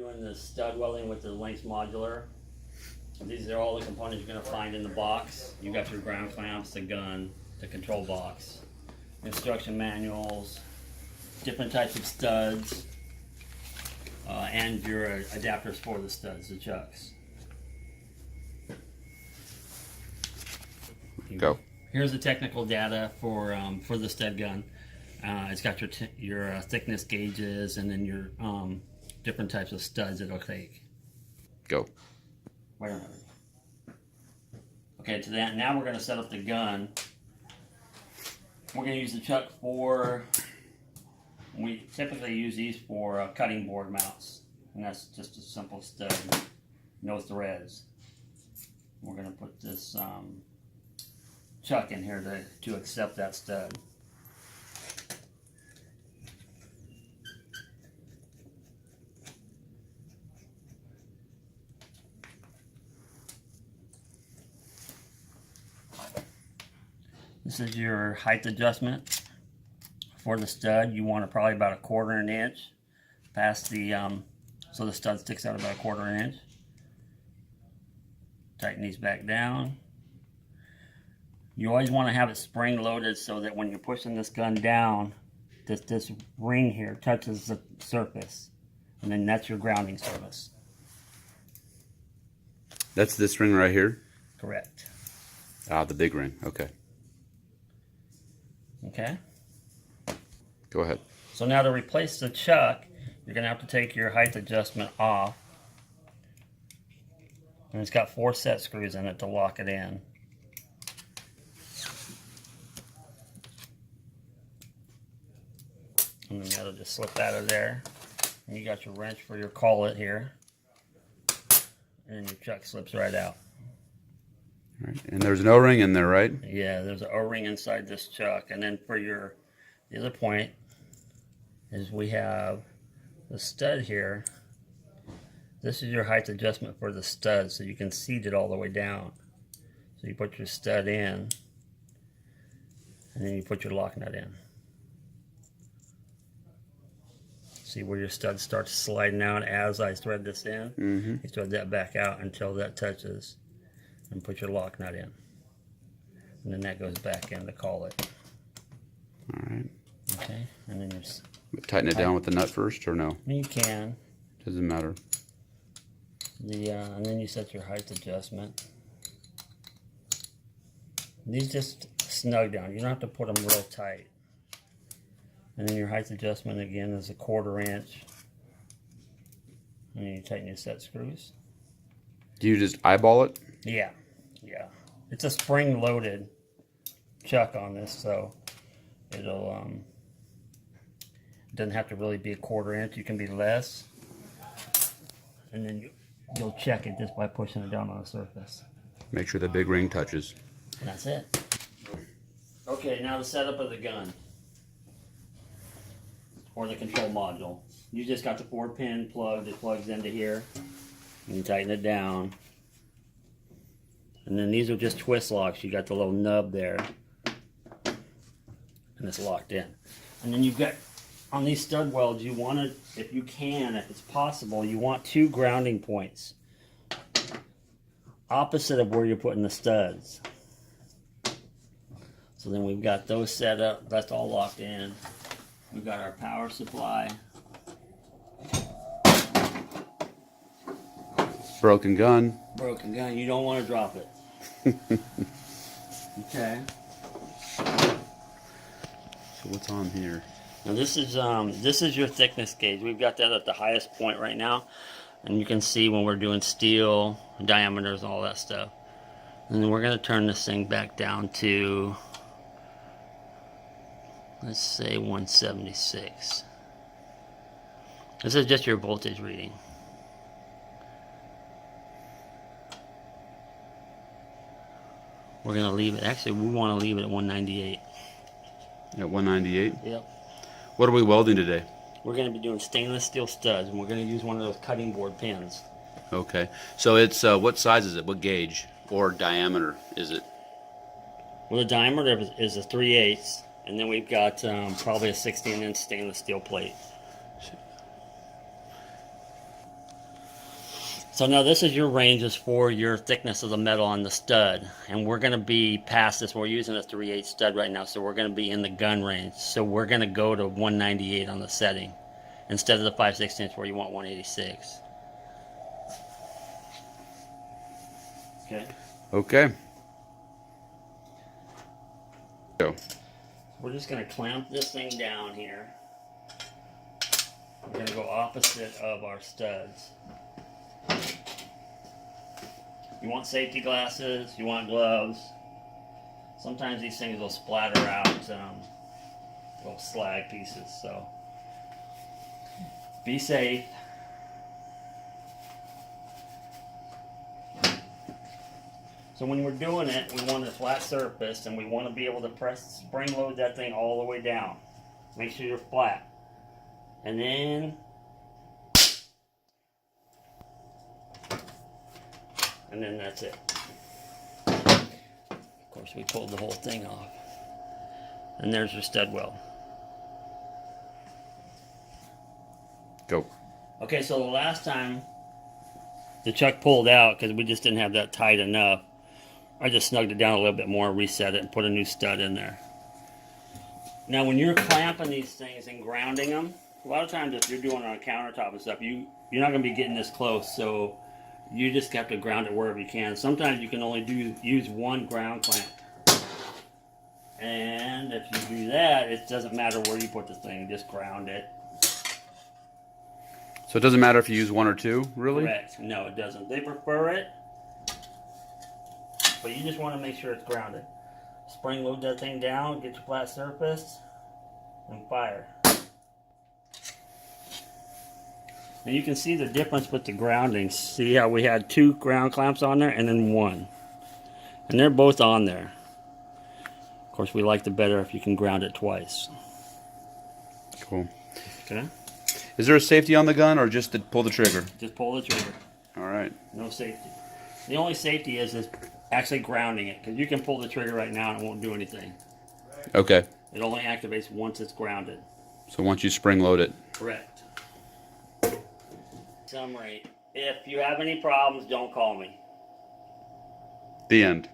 Doing the stud welding with the Lynx modular. These are all the components you're going to find in the box. You got your ground clamps, the gun, the control box, instruction manuals, different types of studs, and your adapters for the studs, the chucks. Go. Here's the technical data for the stud gun. It's got your thickness gauges and then your different types of studs it'll take. Go. Wait a minute. Okay, to that, now we're going to set up the gun. We're going to use the chuck for, we typically use these for cutting board mounts. And that's just a simple stud, no threads. We're going to put this chuck in here to accept that stud. This is your height adjustment for the stud. You want it probably about 1/4 inch past the, so the stud sticks out about 1/4 inch. Tighten these back down. You always want to have it spring loaded so that when you're pushing this gun down, this ring here touches the surface. And then that's your grounding surface. That's this ring right here? Correct. Ah, the big ring. Okay. Okay. Go ahead. So now to replace the chuck, you're going to have to take your height adjustment off. And it's got 4 set screws in it to lock it in. And then that'll just slip out of there. And you got your wrench for your collet here. And then your chuck slips right out. All right. And there's an O-ring in there, right? Yeah, there's an O-ring inside this chuck. And then for the other point is we have the stud here. This is your height adjustment for the stud, so you can seat it all the way down. So you put your stud in, and then you put your lock nut in. See where your stud starts sliding out as I thread this in? Mm-hmm. You thread that back out until that touches, and put your lock nut in. And then that goes back in to call it. All right. Okay, and then Tighten it down with the nut first, or no? you can. Doesn't matter. And then you set your height adjustment. These just snug down. You don't have to put them real tight. And then your height adjustment again is 1/4 inch. And then you tighten your set screws. Do you just eyeball it? Yeah, yeah. It's a spring-loaded chuck on this, so it'll doesn't have to really be 1/4 inch. You can be less. And then you'll check it just by pushing it down on the surface. Make sure the big ring touches. And that's it. Okay, now the setup of the gun. Or the control module. You just got the 4-pin plug that plugs into here. And you tighten it down. And then these are just twist locks. You got the little nub there. And it's locked in. And then you've got, on these stud welds, you want to, if you can, if it's possible, you want 2 grounding points. Opposite of where you're putting the studs. So then we've got those set up. That's all locked in. We've got our power supply. Broken gun. Broken gun. You don't want to drop it. Okay. So what's on here? Now this is your thickness gauge. We've got that at the highest point right now, and you can see when we're doing steel diameters and all that stuff. And then we're going to turn this thing back down to, let's say 176. This is just your voltage reading. We're going to leave it, actually we want to leave it at 198. At 198? Yep. What are we welding today? We're going to be doing stainless steel studs, and we're going to use one of those cutting board pins. Okay. So it's, what size is it? What gauge or diameter is it? Well, the diameter is a 3/8, and then we've got probably a 16-inch stainless steel plate. So now this is your ranges for your thickness of the metal on the stud, and we're going to be past this. We're using a 3/8 stud right now, so we're going to be in the gun range. So we're going to go to 198 on the setting instead of the 5/16 where you want 186. Okay. Okay. Go. We're just going to clamp this thing down here. We're going to go opposite of our studs. You want safety glasses, you want gloves. Sometimes these things will splatter out little slag pieces, so be safe. So when we're doing it, we want a flat surface and we want to be able to spring load that thing all the way down. Make sure you're flat. And then that's it. Of course, we pulled the whole thing off. And there's your stud weld. Go. Okay, so the last time the chuck pulled out because we just didn't have that tight enough, I just snugged it down a little bit more, reset it, and put a new stud in there. Now, when you're clamping these things and grounding them, a lot of times if you're doing it on a countertop and stuff, you're not going to be getting this close, so you just have to ground it wherever you can. Sometimes you can only use one ground clamp. And if you do that, it doesn't matter where you put the thing, just ground it. So it doesn't matter if you use one or two, really? Correct. No, it doesn't. They prefer it, but you just want to make sure it's grounded. Spring load that thing down, get your flat surface, and fire. And you can see the difference with the grounding. See how we had 2 ground clamps on there and then 1. And they're both on there. Of course, we like the better if you can ground it twice. Cool. Okay? Is there a safety on the gun or just to pull the trigger? Just pull the trigger. All right. No safety. The only safety is actually grounding it, because you can pull the trigger right now and it won't do anything. Okay. It only activates once it's grounded. So once you spring load it. Correct. Summary. If you have any problems, don't call me. The end.